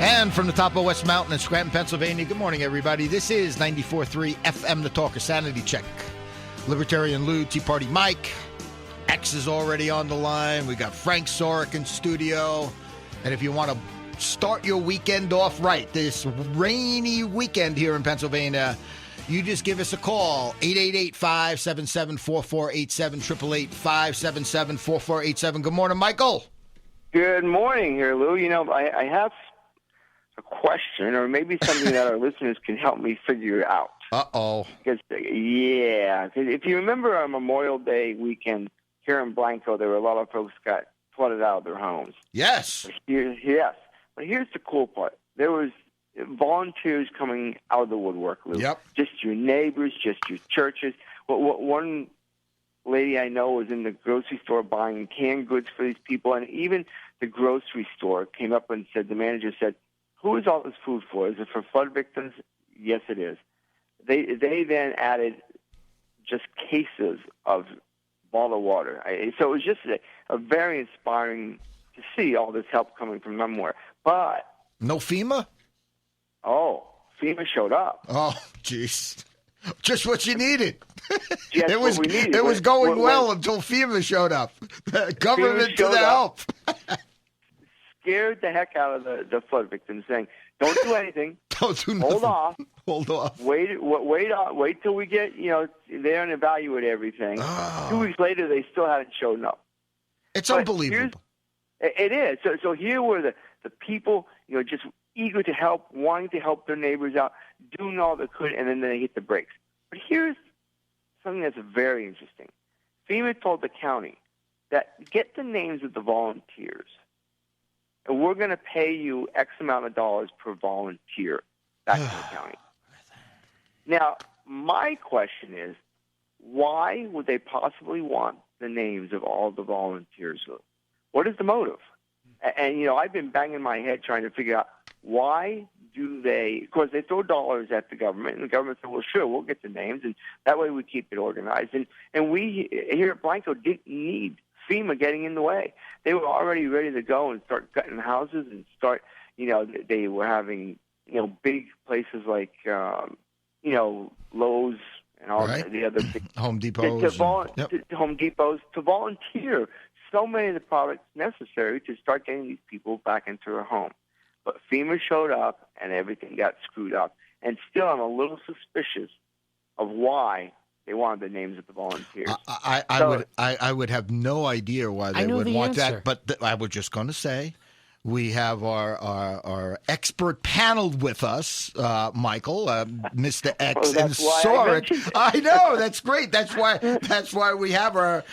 And from the top of West Mountain in Scranton, Pennsylvania, good morning, everybody. This is 94.3 FM, The Talker, Sanity Check. Libertarian Lou, Tea Party Mike. X is already on the line. We got Frank Sorek in studio. And if you want to start your weekend off right, this rainy weekend here in Pennsylvania, you just give us a call, 888-577-4487, 888-577-4487. Good morning, Michael. Good morning here, Lou. You know, I have a question, or maybe something that our listeners can help me figure out. Uh-oh. Because, if you remember our Memorial Day weekend here in Blanco, there were a lot of folks got flooded out of their homes. Yes. Yes. But here's the cool part. There was volunteers coming out of the woodwork, Lou. Yep. Just your neighbors, just your churches. One lady I know was in the grocery store buying canned goods for these people, and even the grocery store came up and said, the manager said, "Who is all this food for? Is it for flood victims?" Yes, it is. They then added just cases of bottled water. So it was just a very inspiring to see all this help coming from somewhere. But no FEMA? Oh, FEMA showed up. Oh, jeez. Just what you needed. Yes, it was what we needed. It was going well until FEMA showed up. Government to the help. Scared the heck out of the flood victims, saying, "Don't do anything. Don't do nothing. Hold off. Wait till we get there and evaluate everything." Oh. 2 weeks later, they still hadn't shown up. It's unbelievable. It is. So here were the people, just eager to help, wanting to help their neighbors out, doing all they could, and then they hit the brakes. But here's something that's very interesting. FEMA told the county that get the names of the volunteers, and we're going to pay you X amount of dollars per volunteer back to the county. Now, my question is, why would they possibly want the names of all the volunteers? What is the motive? And, I've been banging my head trying to figure out why do they, of course, they throw dollars at the government, and the government said, well, sure, we'll get the names, and that way we keep it organized. And we here at Blanco didn't need FEMA getting in the way. They were already ready to go and start gutting houses and start, they were having, big places like, Lowe's and all the other big Home Depots. Home Depots to volunteer so many of the products necessary to start getting these people back into their home. But FEMA showed up, and everything got screwed up. And still, I'm a little suspicious of why they wanted the names of the volunteers. I would have no idea why they would want that. But I was just going to say, we have our expert panel with us, Michael, Mr. X and Sorek. I know, that's great. That's why we have our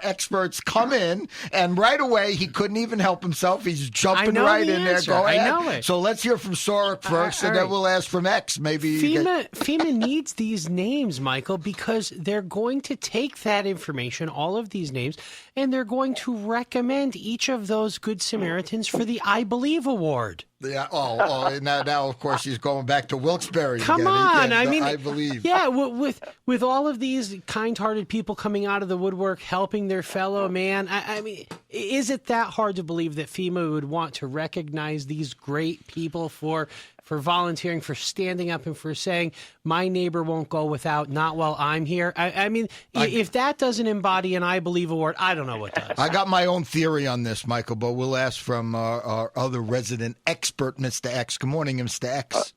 experts come in, and right away he couldn't even help himself. He's jumping right in there. Go ahead. I know it. So let's hear from Sorek first, and then we'll ask from X. Maybe FEMA needs these names, Michael, because they're going to take that information, all of these names, and they're going to recommend each of those Good Samaritans for the I Believe Award. Yeah. Now of course he's going back to Wilkes-Barre. Come on, I believe. Yeah, with all of these kind-hearted people coming out of the woodwork, helping their fellow man. I mean, is it that hard to believe that FEMA would want to recognize these great people for volunteering, for standing up, and for saying, my neighbor won't go without, not while I'm here? I mean, if that doesn't embody an I Believe Award, I don't know what does. I got my own theory on this, Michael, but we'll ask from our other resident expert, Mr. X. Good morning, Mr. X.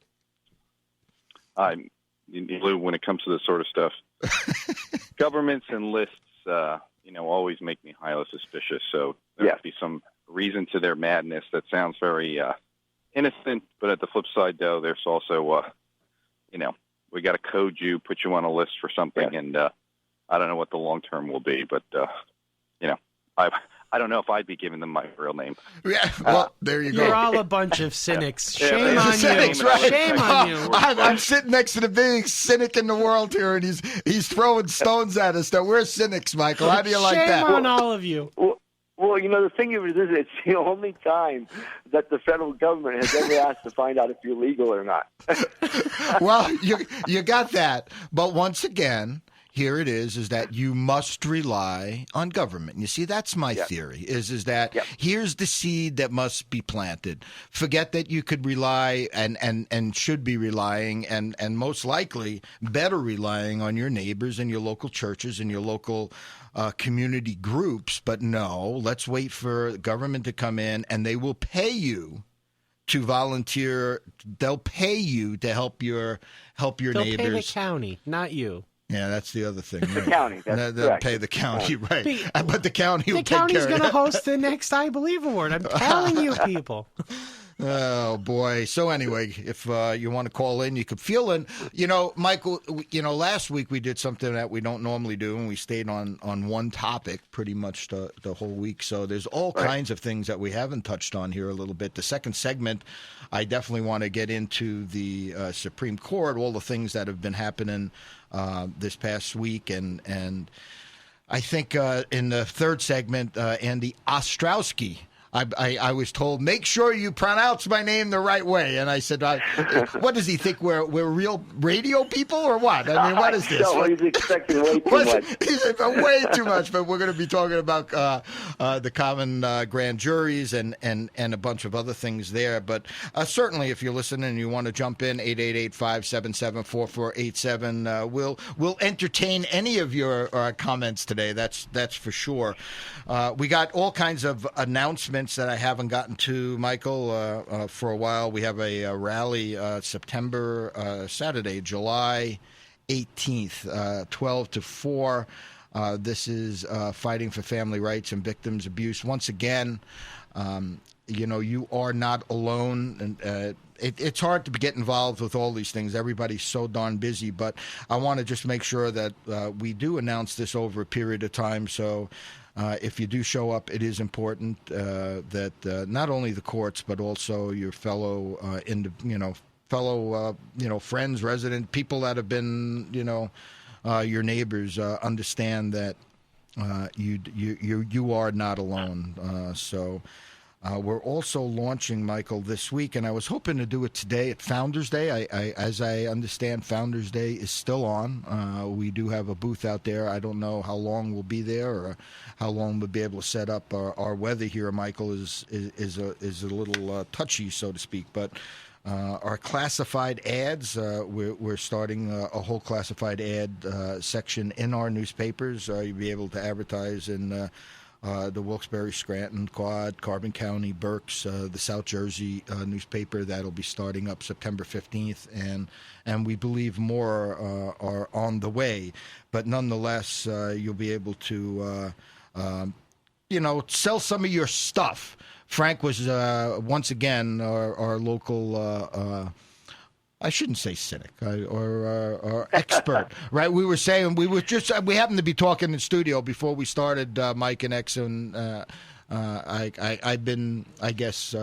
Lou, when it comes to this sort of stuff, governments and lists, always make me highly suspicious. So there must be some reason to their madness that sounds very innocent, but at the flip side, though, there's also, we got to code you, put you on a list for something, and I don't know what the long term will be, but I don't know if I'd be giving them my real name. Yeah, well, there you go. You're all a bunch of cynics. Shame on cynics, you. Right? Shame on you. I'm sitting next to the biggest cynic in the world here, and he's throwing stones at us. That we're cynics, Michael. How do you like that? Shame on all of you. Well, the thing is, it's the only time that the federal government has ever asked to find out if you're legal or not. Well, you got that. But once again, here it is that you must rely on government. You see, that's my theory, is that here's the seed that must be planted. Forget that you could rely and should be relying and most likely better relying on your neighbors and your local churches and your local community groups. But no, let's wait for government to come in, and they will pay you to volunteer. They'll pay you to help your neighbors. They'll pay the county, not you. Yeah, that's the other thing. Right? The county. They'll pay the county, right? But the county will take care of it. The county's going to host the next I Believe Award. I'm telling you, people. Oh, boy. So anyway, if you want to call in, you could feel in. Michael, last week we did something that we don't normally do, and we stayed on one topic pretty much the whole week. So there's all kinds of things that we haven't touched on here a little bit. The second segment, I definitely want to get into the Supreme Court, all the things that have been happening this past week. And I think in the third segment, Andy Ostrowski, I was told, make sure you pronounce my name the right way. And I said, what does he think? We're real radio people or what? I mean, what is this? No, he's expecting way too much. He's way too much. But we're going to be talking about the common grand juries and a bunch of other things there. But certainly, if you're listening and you want to jump in, 888-577-4487, we'll entertain any of your comments today. That's for sure. We got all kinds of announcements that I haven't gotten to, Michael, for a while. We have a rally Saturday, July 18th, 12 to 4. This is Fighting for Family Rights and Victims Abuse. Once again, you are not alone. And it's hard to get involved with all these things. Everybody's so darn busy. But I want to just make sure that we do announce this over a period of time. So if you do show up, it is important that not only the courts, but also your fellow, friends, resident people that have been, your neighbors, understand that you are not alone. So we're also launching, Michael, this week, and I was hoping to do it today at Founders Day. As I understand, Founders Day is still on. We do have a booth out there. I don't know how long we'll be there or how long we'll be able to set up. Our weather here, Michael, is a little touchy, so to speak. But our classified ads, we're starting a whole classified ad section in our newspapers. You'll be able to advertise in the Wilkes-Barre, Scranton, Quad, Carbon County, Berks, the South Jersey newspaper. That'll be starting up September 15th, and we believe more are on the way. But nonetheless, you'll be able to, sell some of your stuff. Frank was, once again, our local I shouldn't say cynic or expert, right? We were saying we happened to be talking in studio before we started, Mike and X, and I've been, I guess,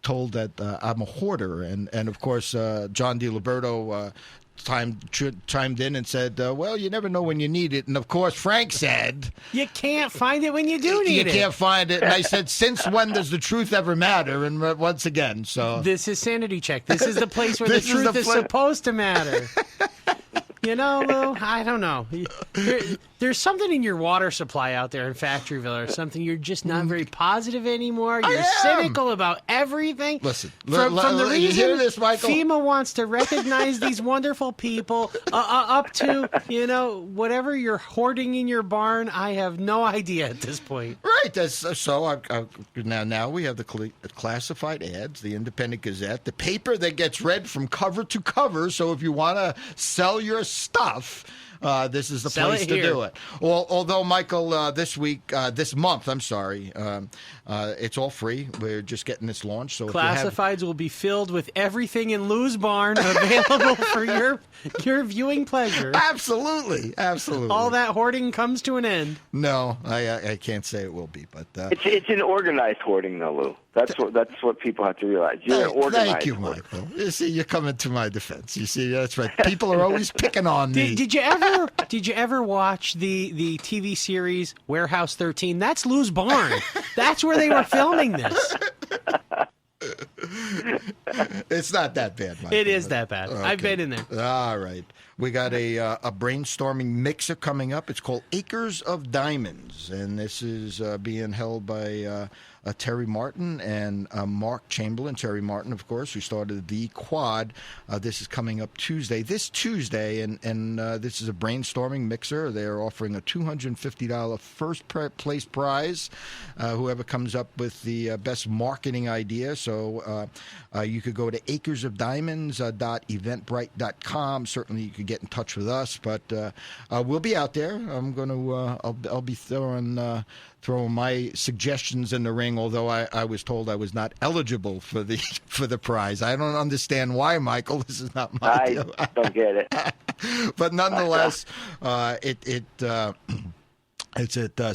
told that I'm a hoarder, and of course John DiLiberto chimed in and said, well, you never know when you need it. And of course, Frank said, you can't find it when you do need it. You can't find it. And I said, since when does the truth ever matter? And once again, so this is Sanity Check. This is the place where the truth is supposed to matter. Lou, I don't know. There's something in your water supply out there in Factoryville or something. You're just not very positive anymore. You're cynical about everything. Listen, from the reason you hear this, Michael? FEMA wants to recognize these wonderful people up to, whatever you're hoarding in your barn. I have no idea at this point. Right. So now we have the classified ads, the Independent Gazette, the paper that gets read from cover to cover. So if you want to sell your stuff, this is the place to do it. Although, Michael, this month, it's all free. We're just getting this launched. So classifieds will be filled with everything in Lou's barn available for your viewing pleasure. Absolutely. All that hoarding comes to an end. No, I can't say it will be, but it's an organized hoarding, though, Lou. That's what people have to realize. You're organized. Thank you, Michael. You see, you're coming to my defense. You see, that's right. People are always picking on me. Did you ever watch the TV series Warehouse 13? That's Lou's barn. That's where they were filming this. It's not that bad, Michael. It is that bad. Okay. I've been in there. All right. We got a brainstorming mixer coming up. It's called Acres of Diamonds, and this is being held by Terry Martin and Mark Chamberlain. Terry Martin, of course, who started the Quad. This is coming up this Tuesday, and this is a brainstorming mixer. They're offering a $250 first place prize. Whoever comes up with the best marketing idea. So you could go to acresofdiamonds.eventbrite.com. Certainly, you could get in touch with us, but we'll be out there. I'm going to. I'll be throwing my suggestions in the ring, although I was told I was not eligible for the prize. I don't understand why, Michael. This is not my deal. I don't get it. But nonetheless, it's at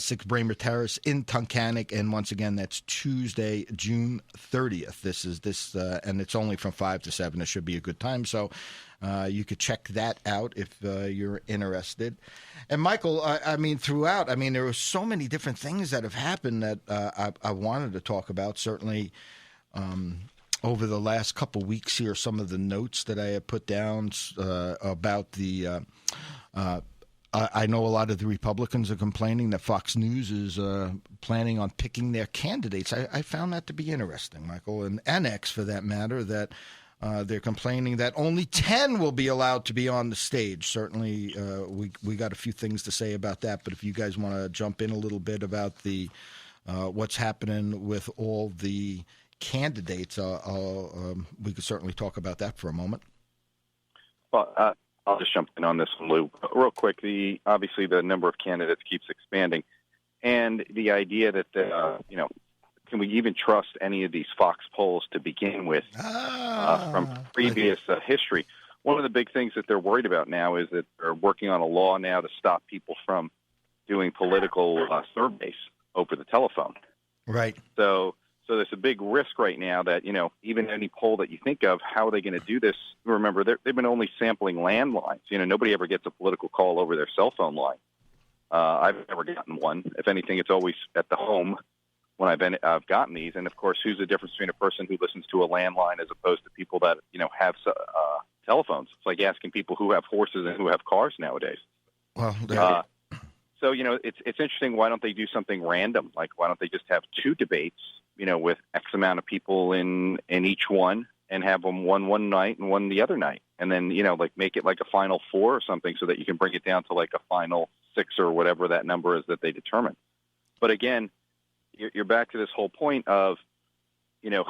6 Bramer Terrace in Tunkhannock, and once again, that's Tuesday, June 30th. And it's only from 5 to 7. It should be a good time, so you could check that out if you're interested. And Michael, I mean, throughout, there were so many different things that have happened that I wanted to talk about. Certainly, over the last couple weeks here, some of the notes that I have put down about the. I know a lot of the Republicans are complaining that Fox News is planning on picking their candidates. I found that to be interesting, Michael, and X for that matter, that they're complaining that only 10 will be allowed to be on the stage. Certainly, we got a few things to say about that, but if you guys want to jump in a little bit about the what's happening with all the candidates, we could certainly talk about that for a moment. Well, I'll just jump in on this one, Lou. Real quick, obviously the number of candidates keeps expanding, and the idea that can we even trust any of these Fox polls to begin with from previous history? One of the big things that they're worried about now is that they're working on a law now to stop people from doing political surveys over the telephone. Right. So there's a big risk right now that, even any poll that you think of, how are they going to do this? Remember, they've been only sampling landlines. Nobody ever gets a political call over their cell phone line. I've never gotten one. If anything, it's always at the home when I've gotten these. And, of course, who's the difference between a person who listens to a landline as opposed to people that, have telephones? It's like asking people who have horses and who have cars nowadays. Well, so, it's interesting. Why don't they do something random? Like, why don't they just have 2 debates, with X amount of people in each one, and have them one night and one the other night, and then make it like a final 4 or something, so that you can bring it down to like a final 6 or whatever that number is that they determine. But again, you're back to this whole point of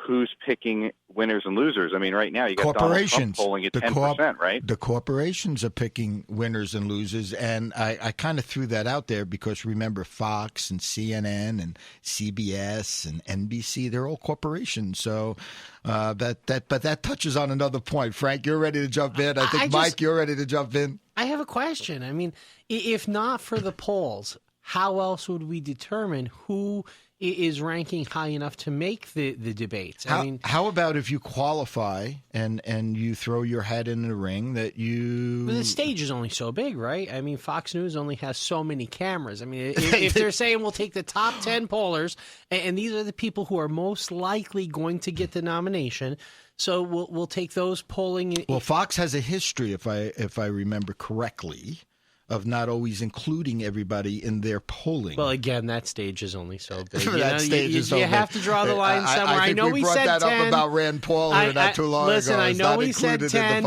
who's picking winners and losers. Right now you got Donald Trump polling at 10%, right? The corporations are picking winners and losers, and I kind of threw that out there because remember Fox and CNN and CBS and NBC, they're all corporations. So but that touches on another point. Frank, you're ready to jump in. I think Mike, you're ready to jump in. I have a question. If not for the polls, how else would we determine who is ranking high enough to make the debates? How about if you qualify and you throw your hat in the ring that you... But the stage is only so big, right? Fox News only has so many cameras. If they're saying we'll take the top 10 pollers, and these are the people who are most likely going to get the nomination, so we'll take those polling... Well, Fox has a history, if I remember correctly, of not always including everybody in their polling. Well, again, that stage is only so big. You have to draw the line somewhere. I know we brought that 10. Up about Rand Paul not too long ago. Listen, I know we said 10,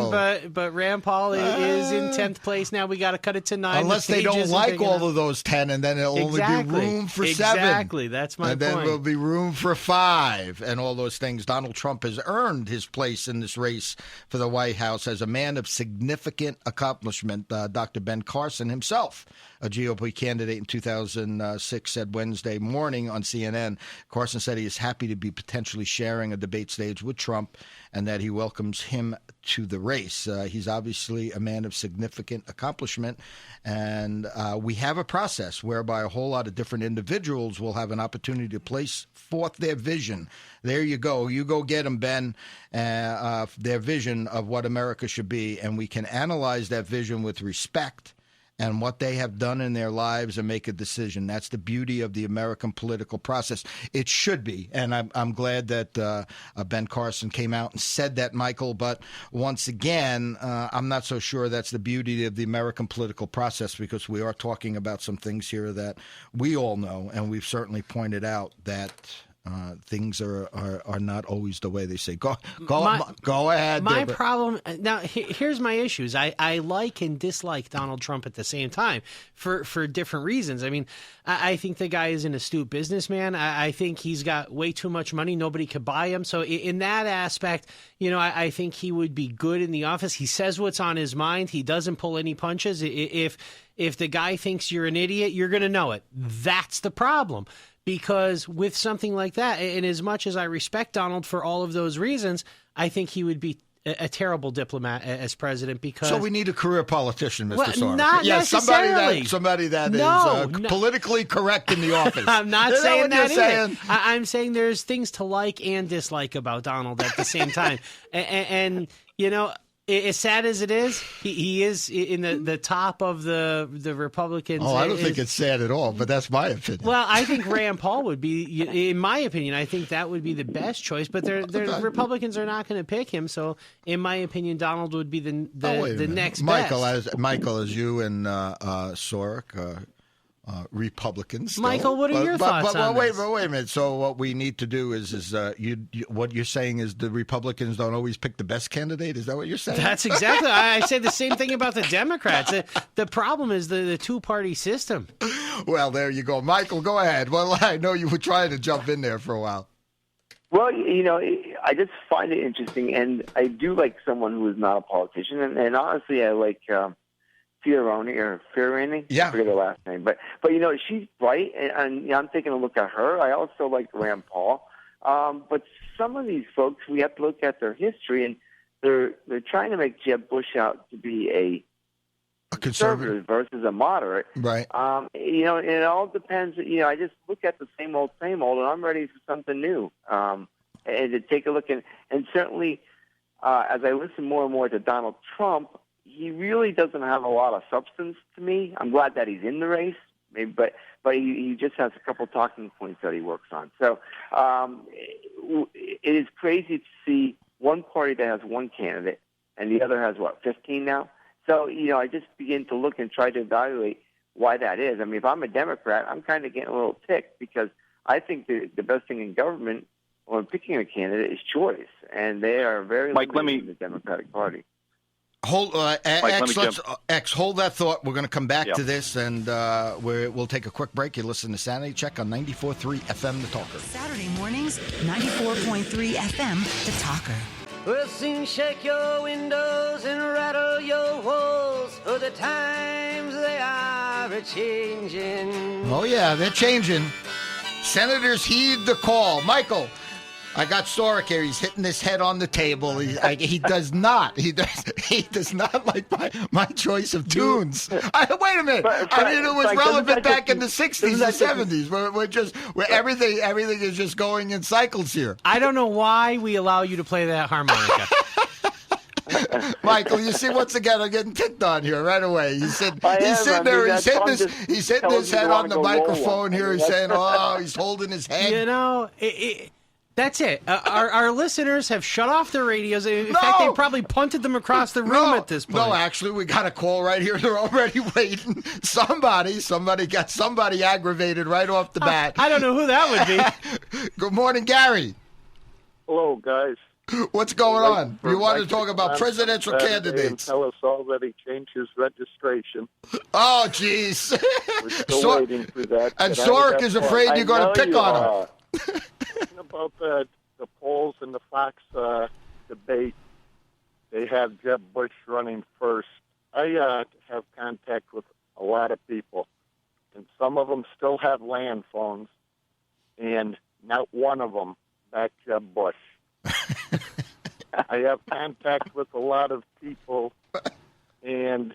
but Rand Paul is in 10th place now. We got to cut it to 9. Unless they don't like all of those 10, and then it'll only be room for 7. Exactly, that's my point. And then there'll be room for 5 and all those things. Donald Trump has earned his place in this race for the White House as a man of significant accomplishment. Dr. Ben Carson himself, a GOP candidate in 2006, said Wednesday morning on CNN, Carson said he is happy to be potentially sharing a debate stage with Trump and that he welcomes him to the race. He's obviously a man of significant accomplishment, and we have a process whereby a whole lot of different individuals will have an opportunity to place forth their vision. There you go. You go get them, Ben, their vision of what America should be, and we can analyze that vision with respect and what they have done in their lives and make a decision. That's the beauty of the American political process. It should be, and I'm glad that Ben Carson came out and said that, Michael. But once again, I'm not so sure that's the beauty of the American political process, because we are talking about some things here that we all know, and we've certainly pointed out that things are not always the way they say. Go ahead. My Deborah. problem now. Here's my issues. I like and dislike Donald Trump at the same time for different reasons. I mean, I think the guy is an astute businessman. I think he's got way too much money. Nobody could buy him. So in that aspect, I think he would be good in the office. He says what's on his mind. He doesn't pull any punches. If the guy thinks you're an idiot, you're going to know it. That's the problem. Because with something like that, and as much as I respect Donald for all of those reasons, I think he would be a terrible diplomat as president. Because so we need a career politician, Mr. Sorek. Not necessarily. Somebody that is politically correct in the office. I'm not saying that either. I'm saying there's things to like and dislike about Donald at the same time, and as sad as it is, he is in the top of the Republicans. Oh, I don't think it's sad at all, but that's my opinion. Well, I think Rand Paul would be, in my opinion, I think that would be the best choice. But the Republicans are not going to pick him, so in my opinion, Donald would be the next best. Michael, as you and Sorek. Republicans. Still. Michael, what are your thoughts on this? Wait a minute. So what we need to do is what you're saying is the Republicans don't always pick the best candidate? Is that what you're saying? That's exactly. I say the same thing about the Democrats. The problem is the two-party system. Well, there you go. Michael, go ahead. Well, I know you were trying to jump in there for a while. Well, I just find it interesting, and I do like someone who is not a politician, and honestly, I like Fiorani. Yeah. I forget her last name. But she's bright, and I'm taking a look at her. I also like Rand Paul. But some of these folks, we have to look at their history, and they're trying to make Jeb Bush out to be a conservative versus a moderate. Right. It all depends. I just look at the same old, and I'm ready for something new. And to take a look, and certainly as I listen more and more to Donald Trump, he really doesn't have a lot of substance to me. I'm glad that he's in the race, maybe, but he just has a couple talking points that he works on. So it is crazy to see one party that has one candidate and the other has, 15 now? So, I just begin to look and try to evaluate why that is. I mean, if I'm a Democrat, I'm kind of getting a little ticked because I think the best thing in government when picking a candidate is choice, and they are very limited in the Democratic Party. Hold, X, hold that thought. We're going to come back to this, and we'll take a quick break. You listen to Sanity Check on 94.3 FM, The Talker. Saturday mornings, 94.3 FM, The Talker. We'll soon shake your windows and rattle your walls, for the times they are a-changing. Oh, yeah, they're changing. Senators heed the call. Michael, I got Sorek here. He's hitting his head on the table. He does not. He does not like my choice of tunes. Wait a minute. It was relevant back in the 60s and 70s. We're everything is just going in cycles here. I don't know why we allow you to play that harmonica. Michael, you see, once again, I'm getting ticked on here right away. He's hitting his head on the microphone here. He's saying, he's holding his head. That's it. Our listeners have shut off their radios. In fact, they probably punted them across the room at this point. No, actually, we got a call right here. They're already waiting. Somebody got somebody aggravated right off the bat. I don't know who that would be. Good morning, Gary. Hello, guys. What's going on? You want to talk about presidential candidates? Tell us already changed his registration. Oh, jeez. We're still waiting for that. And Sorek is afraid you're going to pick on him. About the polls and the Fox debate, they have Jeb Bush running first. I have contact with a lot of people, and some of them still have land phones, and not one of them backed Jeb Bush. I have contact with a lot of people, and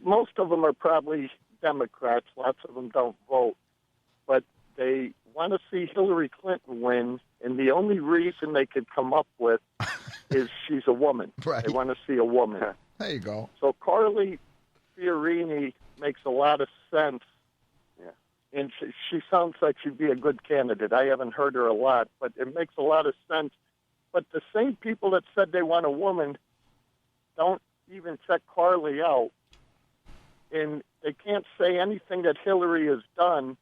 most of them are probably Democrats. Lots of them don't vote, but they want to see Hillary Clinton win, and the only reason they could come up with is she's a woman. Right. They want to see a woman. There you go. So Carly Fiorini makes a lot of sense. Yeah. And she sounds like she'd be a good candidate. I haven't heard her a lot, but it makes a lot of sense. But the same people that said they want a woman don't even check Carly out. And they can't say anything that Hillary has done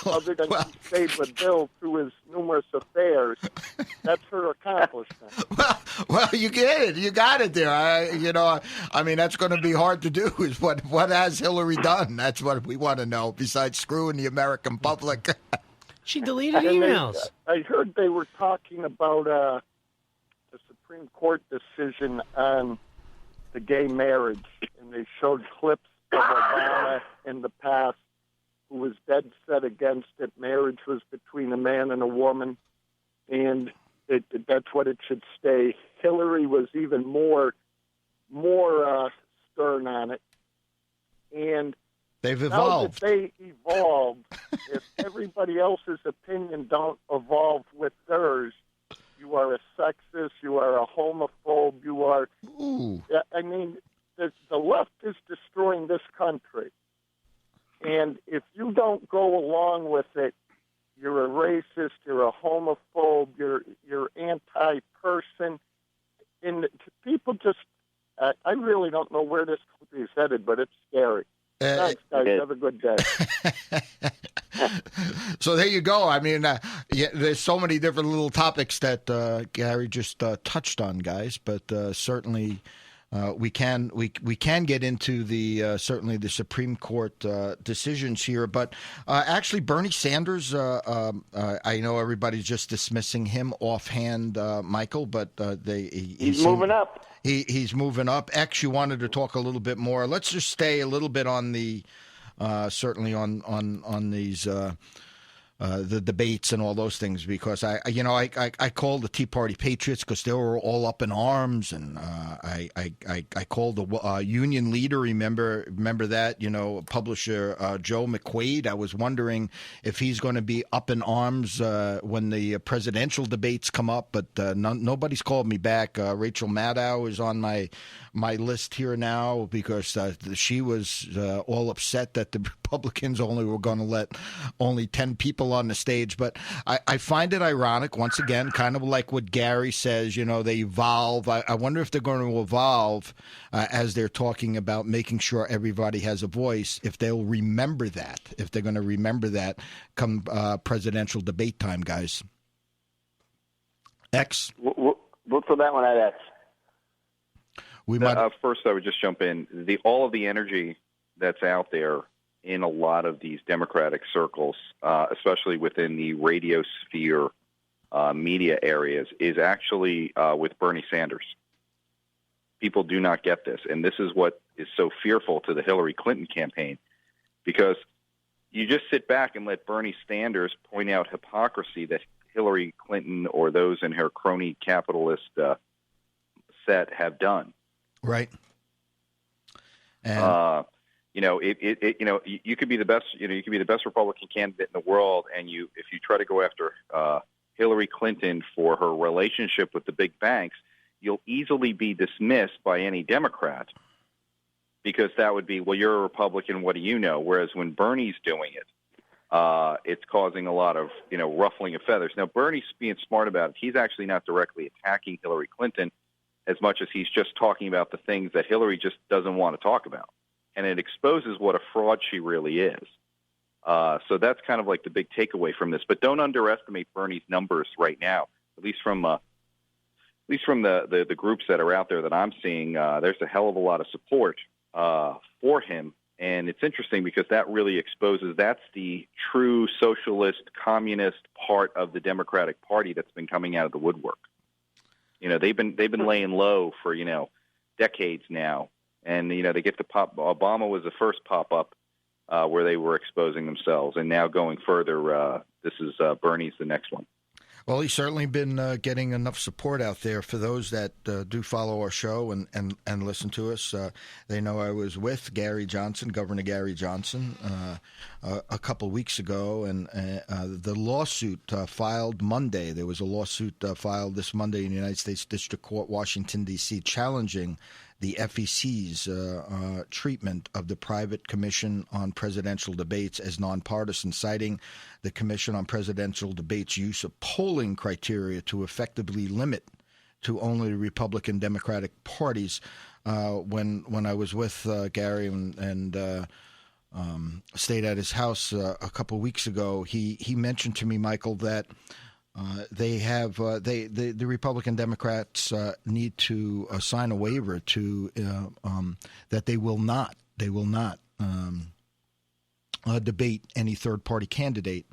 other than she stayed with Bill through his numerous affairs. That's her accomplishment. Well, you get it. You got it there. I mean, that's going to be hard to do. Is what has Hillary done? That's what we want to know. Besides screwing the American public. She deleted emails. I heard they were talking about the Supreme Court decision on the gay marriage, and they showed clips of Obama in the past who was dead set against it. Marriage was between a man and a woman, and that's what it should stay. Hillary was even more stern on it. And they've evolved. Now that they evolved, if everybody else's opinion don't evolve with theirs, you are a sexist, you are a homophobe, you are... Ooh. I mean, the left is destroying this country. And if you don't go along with it, you're a racist, you're a homophobe, you're anti-person. And people just... I really don't know where this country is headed, but it's scary. Thanks, guys. Have a good day. So there you go. I mean, there's so many different little topics that Gary just touched on, guys. But certainly, we can get into the certainly the Supreme Court decisions here. But actually, Bernie Sanders, I know everybody's just dismissing him offhand, Michael, but he's moving up. He's moving up. X, you wanted to talk a little bit more. Let's just stay a little bit on the certainly on these the debates and all those things, because I called the Tea Party patriots because they were all up in arms, and I called the union leader. Remember that, publisher Joe McQuaid. I was wondering if he's going to be up in arms when the presidential debates come up, but nobody's called me back. Rachel Maddow is on my list here now because she was all upset that the Republicans only were going to let only 10 people on the stage. But I find it ironic, once again, kind of like what Gary says, they evolve. I wonder if they're going to evolve as they're talking about making sure everybody has a voice, if they'll remember that, if they're going to remember that come presidential debate time, guys. X? Look for that one at X. First, I would just jump in. All of the energy that's out there in a lot of these Democratic circles, especially within the radiosphere media areas, is actually with Bernie Sanders. People do not get this, and this is what is so fearful to the Hillary Clinton campaign, because you just sit back and let Bernie Sanders point out hypocrisy that Hillary Clinton or those in her crony capitalist set have done. Right. And you could be the best. You could be the best Republican candidate in the world, and if you try to go after Hillary Clinton for her relationship with the big banks, you'll easily be dismissed by any Democrat, because that would be, well, you're a Republican. What do you know? Whereas when Bernie's doing it, it's causing a lot of ruffling of feathers. Now, Bernie's being smart about it. He's actually not directly attacking Hillary Clinton as much as he's just talking about the things that Hillary just doesn't want to talk about. And it exposes what a fraud she really is. So that's kind of like the big takeaway from this. But don't underestimate Bernie's numbers right now, at least from the groups that are out there that I'm seeing. There's a hell of a lot of support for him. And it's interesting because that really exposes, that's the true socialist, communist part of the Democratic Party that's been coming out of the woodwork. They've been laying low for, decades now. And, they get to pop. Obama was the first pop-up where they were exposing themselves. And now going further, this is Bernie's the next one. Well, he's certainly been getting enough support out there for those that do follow our show and listen to us. They know I was with Governor Gary Johnson, a couple weeks ago, and the lawsuit filed Monday. There was a lawsuit filed this Monday in the United States District Court, Washington, D.C., challenging the FEC's treatment of the private Commission on Presidential Debates as nonpartisan, citing the Commission on Presidential Debates' use of polling criteria to effectively limit to only Republican Democratic parties. When I was with Gary and stayed at his house a couple of weeks ago, he mentioned to me, Michael, that the Republican Democrats need to sign a waiver to that they will not debate any third party candidate.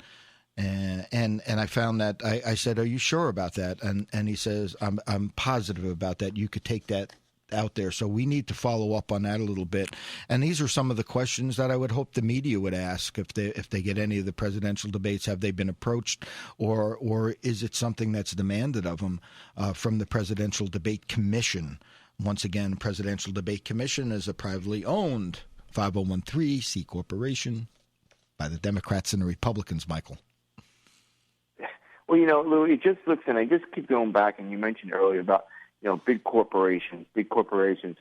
And I found that I said, "Are you sure about that?" And he says, "I'm positive about that. You could take that out there." So we need to follow up on that a little bit. And these are some of the questions that I would hope the media would ask if they get any of the presidential debates. Have they been approached, or is it something that's demanded of them from the Presidential Debate Commission? Once again, Presidential Debate Commission is a privately owned 501(c) corporation by the Democrats and the Republicans, Michael. Well, Lou, it just looks, and I just keep going back, and you mentioned earlier about big corporations,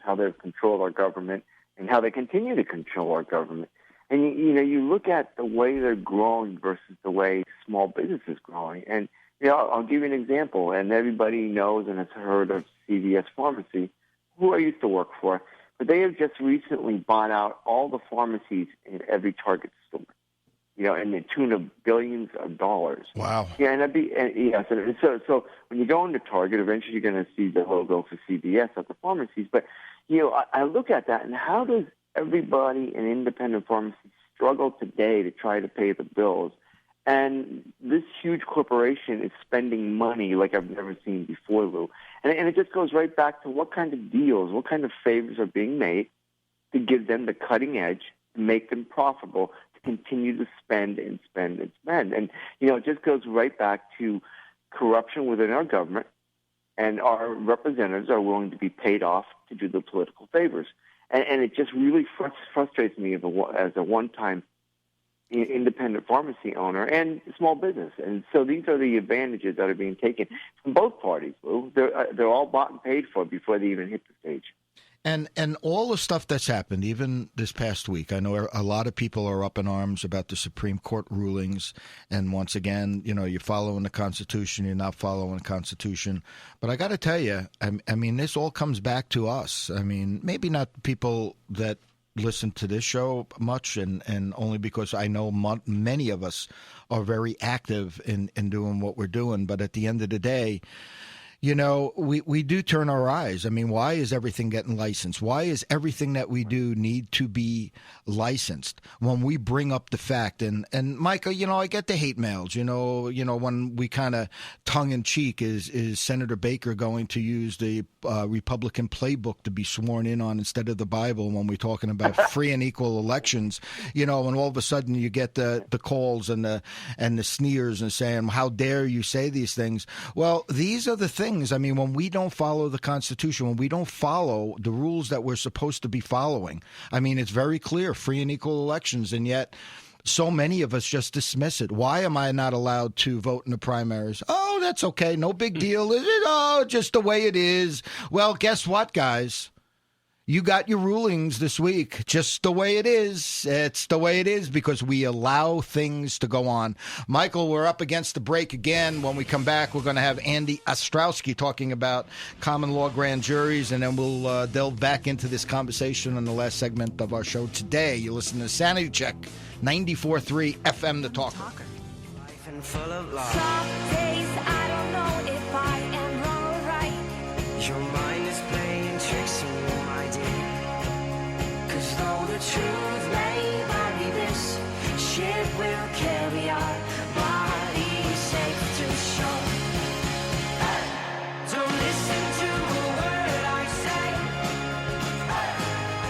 how they've controlled our government and how they continue to control our government. And, you look at the way they're growing versus the way small business is growing. And, I'll give you an example. And everybody knows and has heard of CVS Pharmacy, who I used to work for. But they have just recently bought out all the pharmacies in every Target store. In the tune of billions of dollars. Wow. Yeah, so when you go into Target, eventually you're going to see the logo for CVS at the pharmacies. But, I look at that, and how does everybody in independent pharmacies struggle today to try to pay the bills? And this huge corporation is spending money like I've never seen before, Lou. And it just goes right back to what kind of deals, what kind of favors are being made to give them the cutting edge, to make them profitable, continue to spend and spend and spend. And, it just goes right back to corruption within our government, and our representatives are willing to be paid off to do the political favors. And it just really frustrates me as a one-time independent pharmacy owner and small business. And so these are the advantages that are being taken from both parties, Lou. They're all bought and paid for before they even hit the stage. And all the stuff that's happened, even this past week, I know a lot of people are up in arms about the Supreme Court rulings. And once again, you're following the Constitution, you're not following the Constitution. But I got to tell you, I mean, this all comes back to us. I mean, maybe not people that listen to this show much, and only because I know many of us are very active in doing what we're doing. But at the end of the day, we do turn our eyes. I mean, why is everything getting licensed? Why is everything that we do need to be licensed? When we bring up the fact, and Micah, I get the hate mails, when we kind of tongue-in-cheek, is Senator Baker going to use the Republican playbook to be sworn in on instead of the Bible when we're talking about free and equal elections, and all of a sudden you get the calls and the sneers and saying, how dare you say these things? Well, these are the things. I mean, when we don't follow the Constitution, when we don't follow the rules that we're supposed to be following, I mean, it's very clear, free and equal elections, and yet so many of us just dismiss it. Why am I not allowed to vote in the primaries? Oh, that's okay. No big deal, is it? Oh, just the way it is. Well, guess what, guys? You got your rulings this week, just the way it is. It's the way it is because we allow things to go on. Michael, we're up against the break again. When we come back, we're going to have Andy Ostrowski talking about common law grand juries, and then we'll delve back into this conversation in the last segment of our show today. You listen to Sanity Check, 94.3 FM, The Talker. Life and full of life. Some days I don't know if I am wrong or right. Your mind is playing tricks on you, my dear. 'Cause though the truth may vary, this ship will carry our bodies safe to shore. Don't listen to a word I say.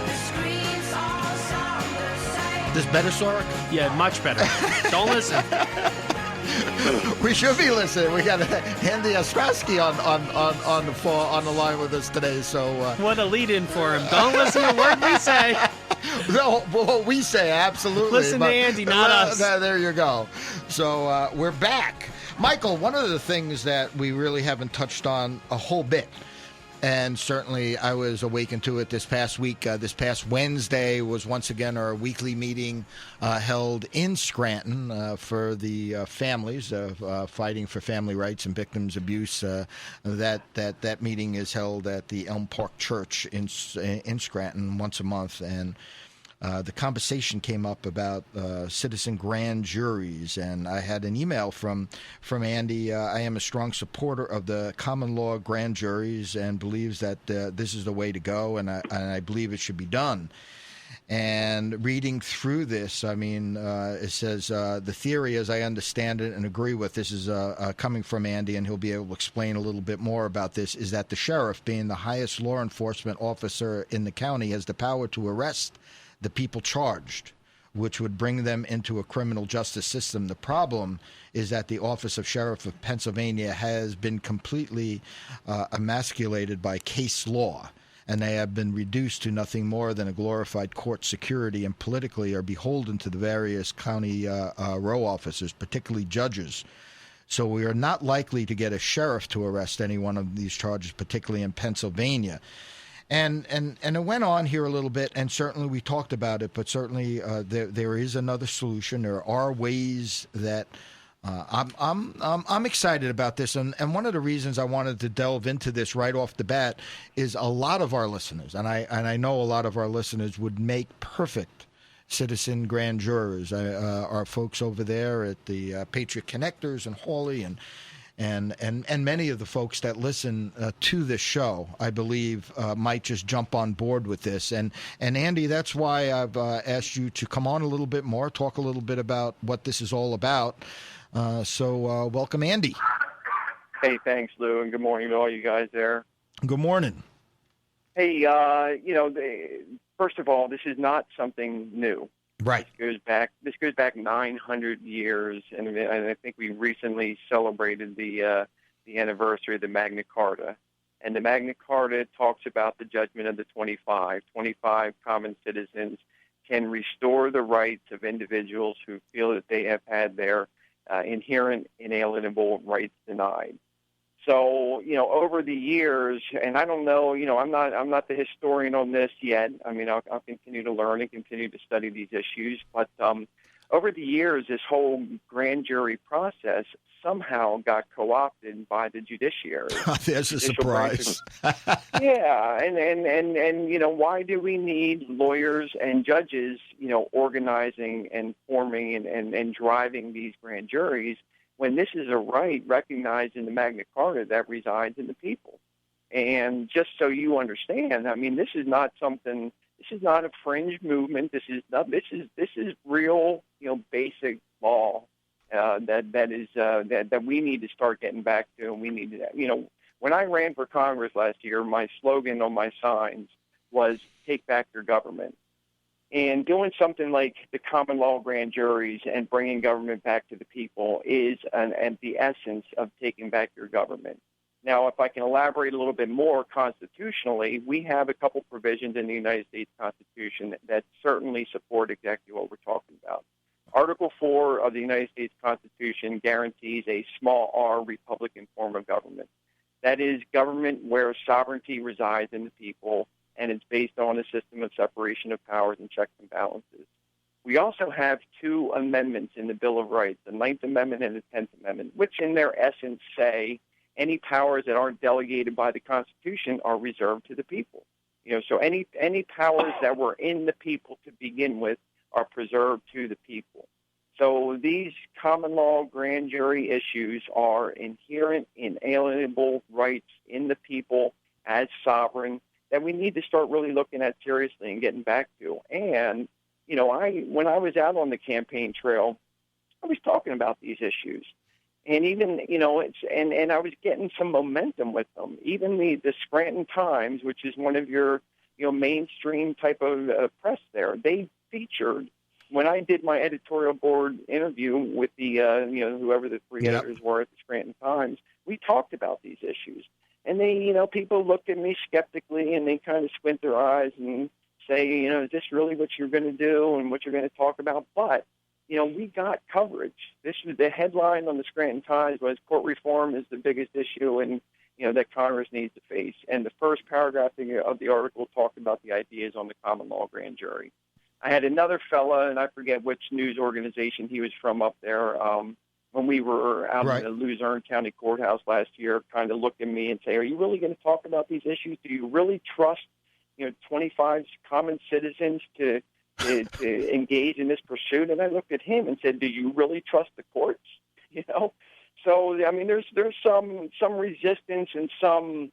The screams all sound the same. This better, Sorek? Yeah, much better. Don't listen. We should be listening. We got Andy Ostrowski on the line with us today. So what a lead-in for him. Don't listen to a word we say. No, what we say, absolutely. Listen to Andy, not us. There you go. So we're back. Michael, one of the things that we really haven't touched on a whole bit, And certainly I was awakened to it this past week. This past Wednesday was once again our weekly meeting held in Scranton for the families fighting for family rights and victims abuse. That meeting is held at the Elm Park Church in Scranton once a month. And the conversation came up about citizen grand juries, and I had an email from Andy. I am a strong supporter of the common law grand juries and believes that this is the way to go, and I believe it should be done. And reading through this, I mean, it says the theory, as I understand it and agree with, this is coming from Andy, and he'll be able to explain a little bit more about this, is that the sheriff, being the highest law enforcement officer in the county, has the power to arrest the people charged, which would bring them into a criminal justice system. The problem is that the Office of Sheriff of Pennsylvania has been completely emasculated by case law, and they have been reduced to nothing more than a glorified court security, and politically are beholden to the various county row officers, particularly judges. So we are not likely to get a sheriff to arrest any one of these charges, particularly in Pennsylvania. And it went on here a little bit, and certainly we talked about it, but certainly there is another solution. There are ways that I'm excited about this, and one of the reasons I wanted to delve into this right off the bat is a lot of our listeners, and I know a lot of our listeners would make perfect citizen grand jurors. Our folks over there at the Patriot Connectors and Hawley and many of the folks that listen to this show, I believe, might just jump on board with this. And Andy, that's why I've asked you to come on a little bit more, talk a little bit about what this is all about. So welcome, Andy. Hey, thanks, Lou, and good morning to all you guys there. Good morning. Hey, first of all, this is not something new. Right. This goes back 900 years, and I think we recently celebrated the anniversary of the Magna Carta. And the Magna Carta talks about the judgment of the 25. 25 common citizens can restore the rights of individuals who feel that they have had their inherent inalienable rights denied. So, over the years, and I don't know, I'm not the historian on this yet. I mean, I'll continue to learn and continue to study these issues. But over the years, this whole grand jury process somehow got co-opted by the judiciary. There's a surprise. Yeah, and why do we need lawyers and judges, organizing and forming and driving these grand juries, when this is a right recognized in the Magna Carta that resides in the people? And just so you understand, I mean, this is not a fringe movement. This is real, basic law that we need to start getting back to. And we need to, when I ran for Congress last year, my slogan on my signs was "Take back your government." And doing something like the common law grand juries and bringing government back to the people is the essence of taking back your government. Now, if I can elaborate a little bit more constitutionally, we have a couple provisions in the United States Constitution that certainly support exactly what we're talking about. Article 4 of the United States Constitution guarantees a small r Republican form of government. That is government where sovereignty resides in the people, and it's based on a system of separation of powers and checks and balances. We also have two amendments in the Bill of Rights, the 9th Amendment and the 10th Amendment, which in their essence say any powers that aren't delegated by the Constitution are reserved to the people. So any powers that were in the people to begin with are preserved to the people. So these common law grand jury issues are inherent, inalienable rights in the people as sovereign that we need to start really looking at seriously and getting back to. And, when I was out on the campaign trail, I was talking about these issues. And even, and I was getting some momentum with them. Even the Scranton Times, which is one of your, mainstream type of press there, they featured, when I did my editorial board interview with the, whoever the three editors were at the Scranton Times, we talked about these issues. And they, people look at me skeptically, and they kind of squint their eyes and say, is this really what you're going to do and what you're going to talk about? But, we got coverage. This was the headline on the Scranton Times was court reform is the biggest issue in that Congress needs to face. And the first paragraph of the article talked about the ideas on the common law grand jury. I had another fella, and I forget which news organization he was from up there, when we were out in the Luzerne County Courthouse last year, kind of looked at me and say, are you really going to talk about these issues? Do you really trust 25 common citizens to engage in this pursuit? And I looked at him and said, do you really trust the courts? So I mean, there's some resistance and some,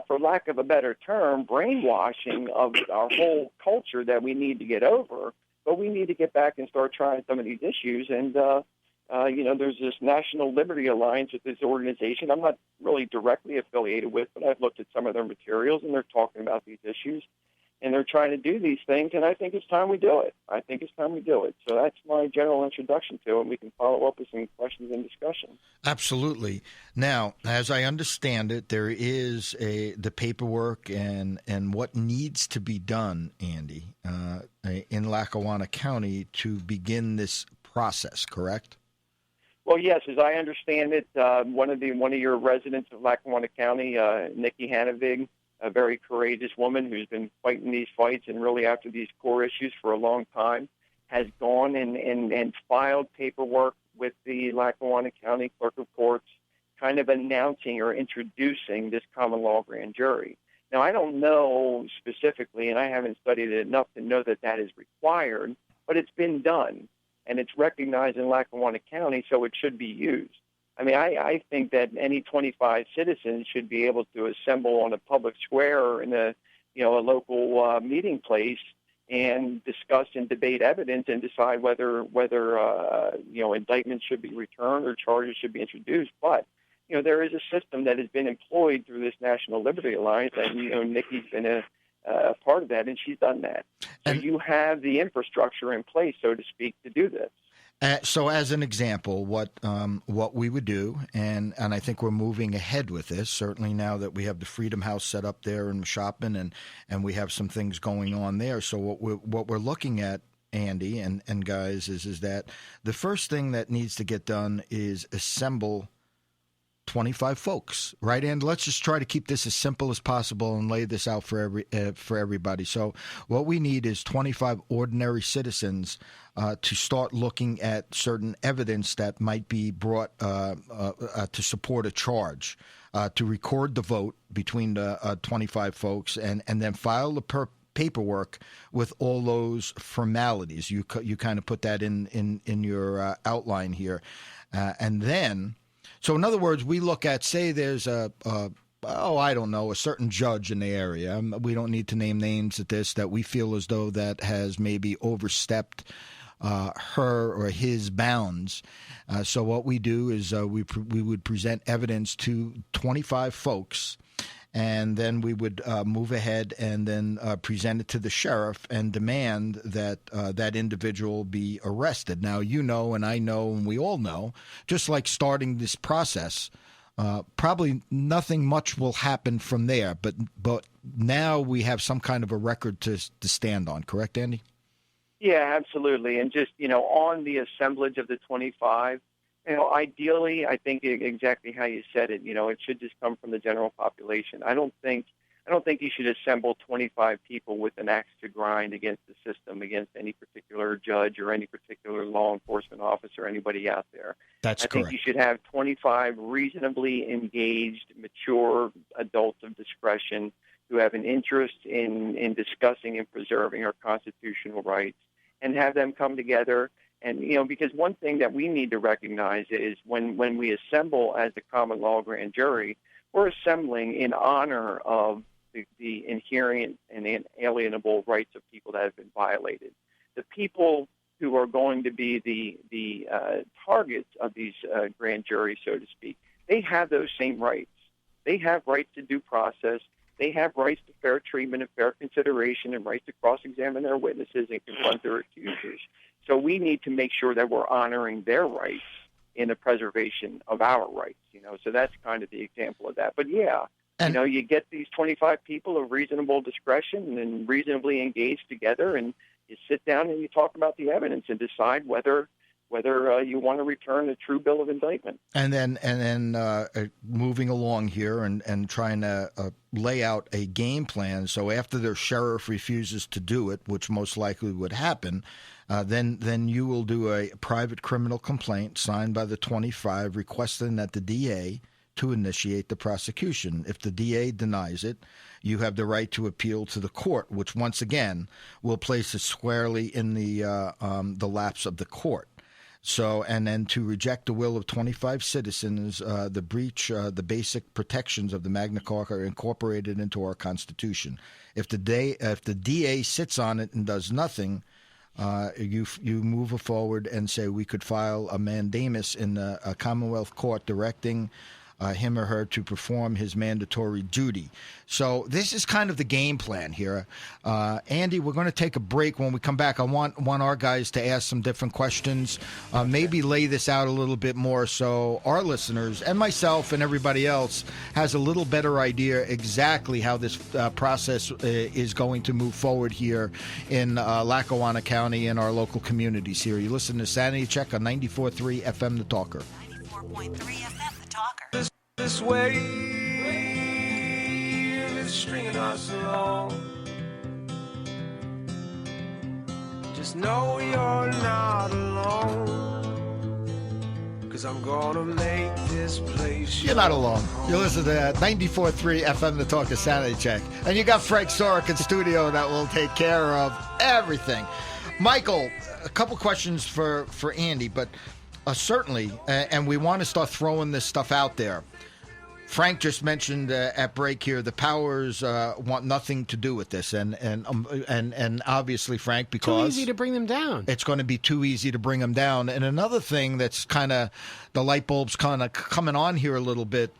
for lack of a better term, brainwashing of our whole culture that we need to get over. But we need to get back and start trying some of these issues. And there's this National Liberty Alliance with this organization I'm not really directly affiliated with, but I've looked at some of their materials, and they're talking about these issues, and they're trying to do these things, and I think it's time we do it. So that's my general introduction to it, and we can follow up with some questions and discussion. Absolutely. Now, as I understand it, there is the paperwork and what needs to be done, Andy, in Lackawanna County to begin this process, correct? Well, yes, as I understand it, one of your residents of Lackawanna County, Nikki Hanavig, a very courageous woman who's been fighting these fights and really after these core issues for a long time, has gone and filed paperwork with the Lackawanna County Clerk of Courts, kind of announcing or introducing this common law grand jury. Now, I don't know specifically, and I haven't studied it enough to know that is required, but it's been done. And it's recognized in Lackawanna County, so it should be used. I mean, I think that any 25 citizens should be able to assemble on a public square or in a local meeting place and discuss and debate evidence and decide whether indictments should be returned or charges should be introduced. But there is a system that has been employed through this National Liberty Alliance, and Nikki's been a part of that, and she's done that. So you have the infrastructure in place, so to speak, to do this. So as an example, what we would do, and I think we're moving ahead with this, certainly now that we have the Freedom House set up there in Shopin, and we have some things going on there. So what we're looking at, Andy and guys, is that the first thing that needs to get done is assemble 25 folks, right? And let's just try to keep this as simple as possible and lay this out for everybody. So what we need is 25 ordinary citizens to start looking at certain evidence that might be brought to support a charge, to record the vote between the 25 folks, and then file the paperwork with all those formalities. You kind of put that in your outline here, and then. So in other words, we look at, say there's a certain judge in the area. We don't need to name names at this, that we feel as though that has maybe overstepped her or his bounds. So what we do is we would present evidence to 25 folks, and then we would move ahead and then present it to the sheriff and demand that that individual be arrested. Now, and I know, and we all know, just like starting this process, probably nothing much will happen from there. But now we have some kind of a record to stand on. Correct, Andy? Yeah, absolutely. And just, on the assemblage of the 25, ideally, I think exactly how you said it, it should just come from the general population. I don't think you should assemble 25 people with an axe to grind against the system, against any particular judge or any particular law enforcement officer, anybody out there. That's correct. I think you should have 25 reasonably engaged, mature adults of discretion who have an interest in discussing and preserving our constitutional rights, and have them come together. And, because one thing that we need to recognize is when we assemble as the common law grand jury, we're assembling in honor of the inherent and inalienable rights of people that have been violated. The people who are going to be the targets of these grand juries, so to speak, they have those same rights. They have rights to due process. They have rights to fair treatment and fair consideration, and rights to cross-examine their witnesses and confront their accusers. So we need to make sure that we're honoring their rights in the preservation of our rights, So that's kind of the example of that. But yeah, you get these 25 people of reasonable discretion and reasonably engaged together, and you sit down and you talk about the evidence and decide whether whether you want to return a true bill of indictment. And then moving along here and trying to lay out a game plan. So after their sheriff refuses to do it, which most likely would happen, then you will do a private criminal complaint signed by the 25 requesting that the DA to initiate the prosecution. If the DA denies it, you have the right to appeal to the court, which once again will place it squarely in the laps of the court. So, and then to reject the will of 25 citizens, the breach the basic protections of the Magna Carta are incorporated into our Constitution. If the DA sits on it and does nothing, you move forward and say we could file a mandamus in a Commonwealth court directing him or her to perform his mandatory duty. So this is kind of the game plan here. Andy, we're going to take a break. When we come back, I want our guys to ask some different questions, maybe lay this out a little bit more so our listeners and myself and everybody else has a little better idea exactly how this process is going to move forward here in Lackawanna County and our local communities here. You listen to Sanity Check on 94.3 FM The Talker. 94.3 FM The Talker. This wave is stringing us along. Just know you're not alone, 'cause I'm gonna make this place. You're not alone. You listen to 94.3 FM The Talker Sanity Check. And you got Frank Sorek in studio that will take care of everything. Michael, a couple questions for Andy, but certainly, and we want to start throwing this stuff out there. Frank just mentioned at break here the powers want nothing to do with this, and obviously, Frank, because too easy to bring them down. It's going to be too easy to bring them down. And another thing that's kind of the light bulbs kind of coming on here a little bit,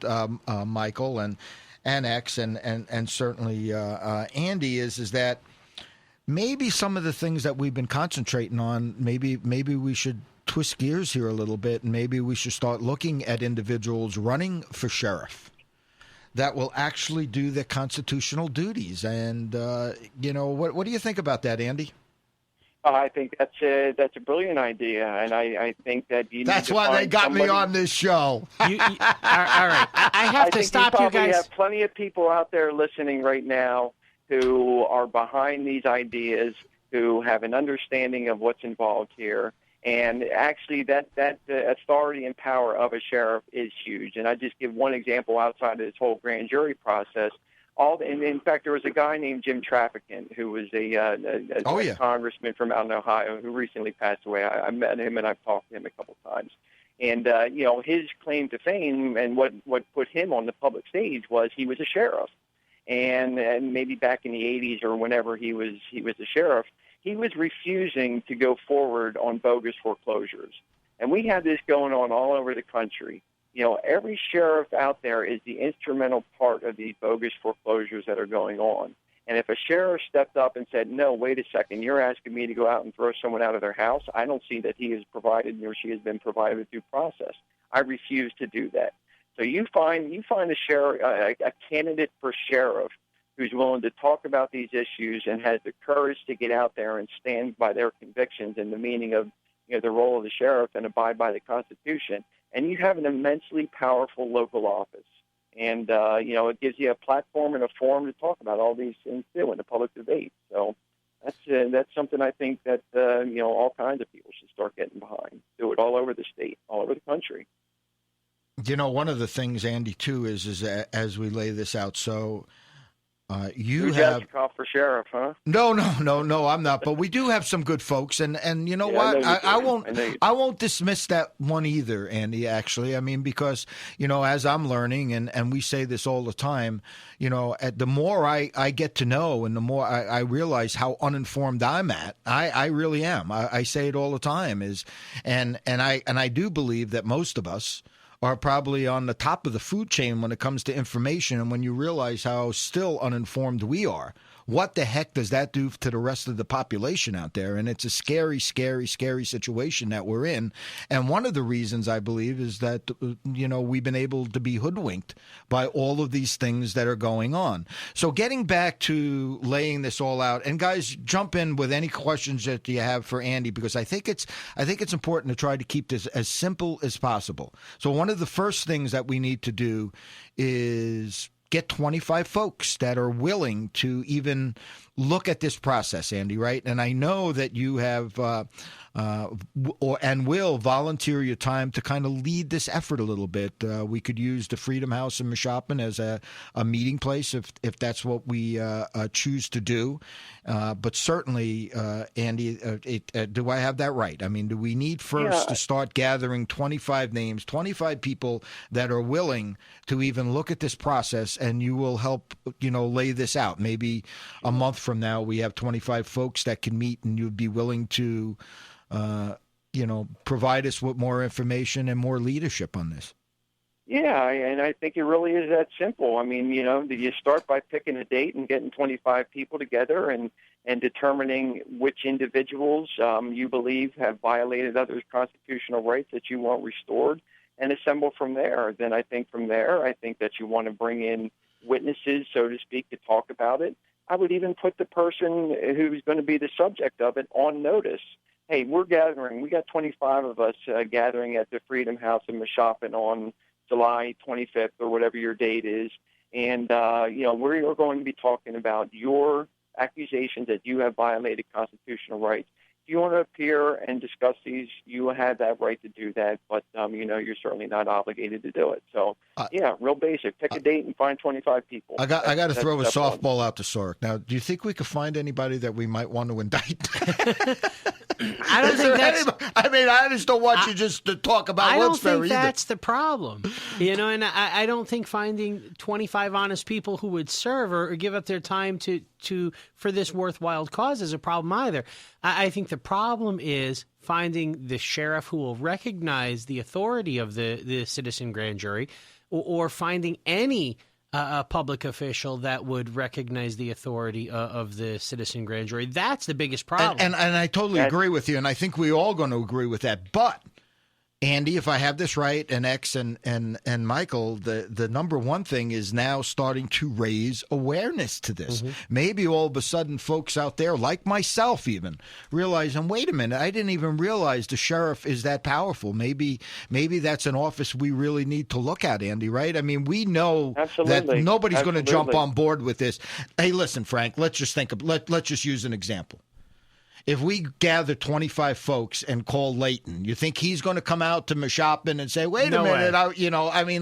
Michael and X and certainly Andy is that maybe some of the things that we've been concentrating on, maybe we should twist gears here a little bit, and maybe we should start looking at individuals running for sheriff that will actually do their constitutional duties. And what do you think about that, Andy? I think that's a brilliant idea, and I think that that's why they got me on this show. All right, I have to stop you guys. We have plenty of people out there listening right now who are behind these ideas, who have an understanding of what's involved here. And actually, that authority and power of a sheriff is huge. And I just give one example outside of this whole grand jury process. In fact, there was a guy named Jim Traficant who was a congressman from out in Ohio who recently passed away. I met him and I've talked to him a couple times. And his claim to fame and what put him on the public stage was he was a sheriff. And maybe back in the 80s or whenever he was a sheriff, he was refusing to go forward on bogus foreclosures. And we have this going on all over the country. Every sheriff out there is the instrumental part of these bogus foreclosures that are going on. And if a sheriff stepped up and said, no, wait a second, you're asking me to go out and throw someone out of their house, I don't see that he has provided or she has been provided with due process. I refuse to do that. So you find a sheriff, a candidate for sheriff who's willing to talk about these issues and has the courage to get out there and stand by their convictions and the meaning of the role of the sheriff and abide by the Constitution. And you have an immensely powerful local office. And, it gives you a platform and a forum to talk about all these things, too, in the public debate. So that's something I think that, all kinds of people should start getting behind. Do it all over the state, all over the country. One of the things, Andy, too, is as we lay this out, so you have call for sheriff, huh? No, I'm not. But we do have some good folks, and you know what? I won't dismiss that one either, Andy. Actually, I mean, because as I'm learning, and we say this all the time, the more I get to know, and the more I realize how uninformed I'm at. I really am. I say it all the time. And I do believe that most of us are probably on the top of the food chain when it comes to information. And when you realize how still uninformed we are, what the heck does that do to the rest of the population out there? And it's a scary, scary, scary situation that we're in. And one of the reasons I believe is that, we've been able to be hoodwinked by all of these things that are going on. So getting back to laying this all out, and guys, jump in with any questions that you have for Andy, because I think it's important to try to keep this as simple as possible. So one of the first things that we need to do is get 25 folks that are willing to even look at this process, Andy, right? And I know that you have and will volunteer your time to kind of lead this effort a little bit. We could use the Freedom House in Mashopin as a meeting place if that's what we choose to do. But certainly, Andy, do I have that right? I mean, do we need first to start gathering 25 names, 25 people that are willing to even look at this process, and you will help, lay this out? Maybe a month from now, we have 25 folks that can meet, and you'd be willing to provide us with more information and more leadership on this. Yeah, and I think it really is that simple. I mean, you start by picking a date and getting 25 people together and determining which individuals you believe have violated others' constitutional rights that you want restored, and assemble from there. Then I think that you want to bring in witnesses, so to speak, to talk about it. I would even put the person who's going to be the subject of it on notice. Hey, we're gathering. We got 25 of us gathering at the Freedom House in Mashopin on July 25th or whatever your date is. And, we're going to be talking about your accusations that you have violated constitutional rights. If you want to appear and discuss these, you have that right to do that, but, you're certainly not obligated to do it. So, real basic. Pick a date and find 25 people. I got to throw a softball out to Sorek. Now, do you think we could find anybody that we might want to indict? I don't think that's... I just don't want you just to talk about what's fair either. I don't think that's the problem. And I don't think finding 25 honest people who would serve or give up their time for this worthwhile cause is a problem either. I think the problem is finding the sheriff who will recognize the authority of the citizen grand jury, or finding any public official that would recognize the authority of the citizen grand jury. That's the biggest problem. And I totally agree with you, and I think we're all going to agree with that. But, Andy, if I have this right, and X and Michael, the number one thing is now starting to raise awareness to this. Mm-hmm. Maybe all of a sudden folks out there, like myself even, realizing, wait a minute, I didn't even realize the sheriff is that powerful. Maybe that's an office we really need to look at, Andy, right? I mean, we know that nobody's going to jump on board with this. Hey, listen, Frank, let's just use an example. If we gather 25 folks and call Leighton, you think he's going to come out to Mashopin and say, wait a minute,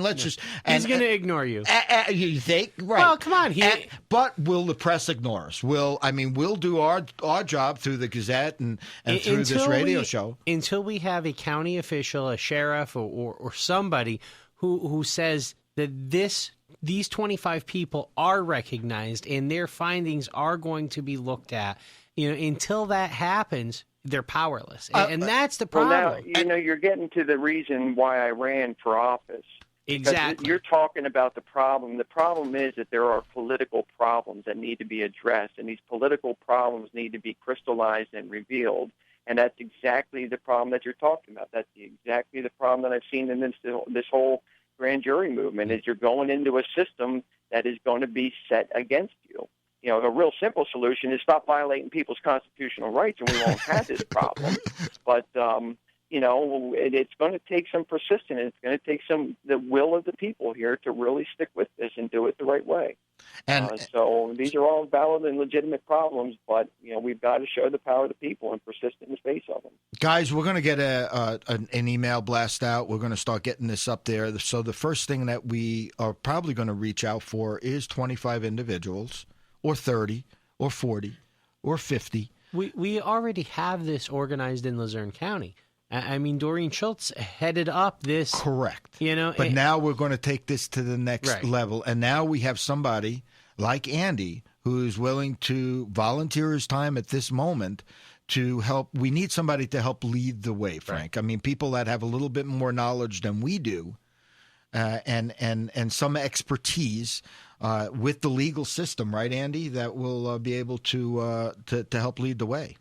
let's just... He's going to ignore you. You think? Right. Well, come on. But will the press ignore us? We'll do our job through the Gazette and through this radio show. Until we have a county official, a sheriff, or somebody who says that these 25 people are recognized and their findings are going to be looked at, until that happens, they're powerless. And that's the problem. Well, now, you're getting to the reason why I ran for office. Exactly. You're talking about the problem. The problem is that there are political problems that need to be addressed, and these political problems need to be crystallized and revealed. And that's exactly the problem that you're talking about. That's exactly the problem that I've seen in this whole grand jury movement, is you're going into a system that is going to be set against you. The real simple solution is stop violating people's constitutional rights, and we won't have this problem. But, it's going to take some persistence. It's going to take the will of the people here to really stick with this and do it the right way. And so these are all valid and legitimate problems, but, we've got to show the power of the people and persist in the face of them. Guys, we're going to get an email blast out. We're going to start getting this up there. So the first thing that we are probably going to reach out for is 25 individuals, or 30, or 40, or 50. We already have this organized in Luzerne County. I mean, Doreen Schultz headed up this. Correct. But now we're going to take this to the next level. And now we have somebody like Andy who's willing to volunteer his time at this moment to help. We need somebody to help lead the way, Frank. Right. I mean, people that have a little bit more knowledge than we do. and some expertise with the legal system, right, Andy? That will be able to help lead the way.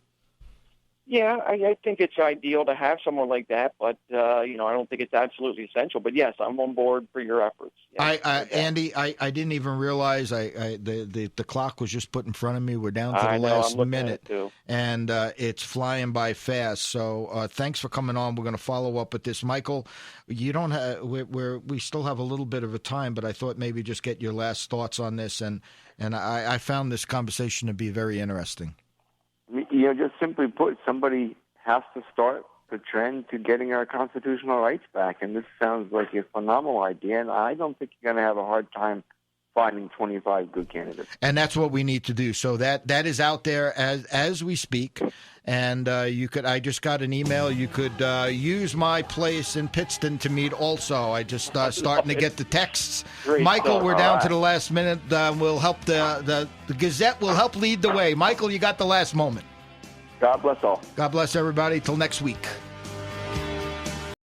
Yeah, I think it's ideal to have someone like that, but I don't think it's absolutely essential. But yes, I'm on board for your efforts. Yeah, Andy, I didn't even realize the clock was just put in front of me. We're down to the last minute, and it's flying by fast. So thanks for coming on. We're going to follow up with this, Michael. You don't have we still have a little bit of a time, but I thought maybe just get your last thoughts on this, and I found this conversation to be very interesting. Just simply put, somebody has to start the trend to getting our constitutional rights back, and this sounds like a phenomenal idea, and I don't think you're going to have a hard time finding 25 good candidates. And that's what we need to do. So that is out there as we speak, and I just got an email. You could use my place in Pittston to meet also. I just starting to get the texts. Great Michael, stuff. we're down to the last minute. We'll help the Gazette will help lead the way. Michael, you got the last moment. God bless all. God bless everybody. Till next week.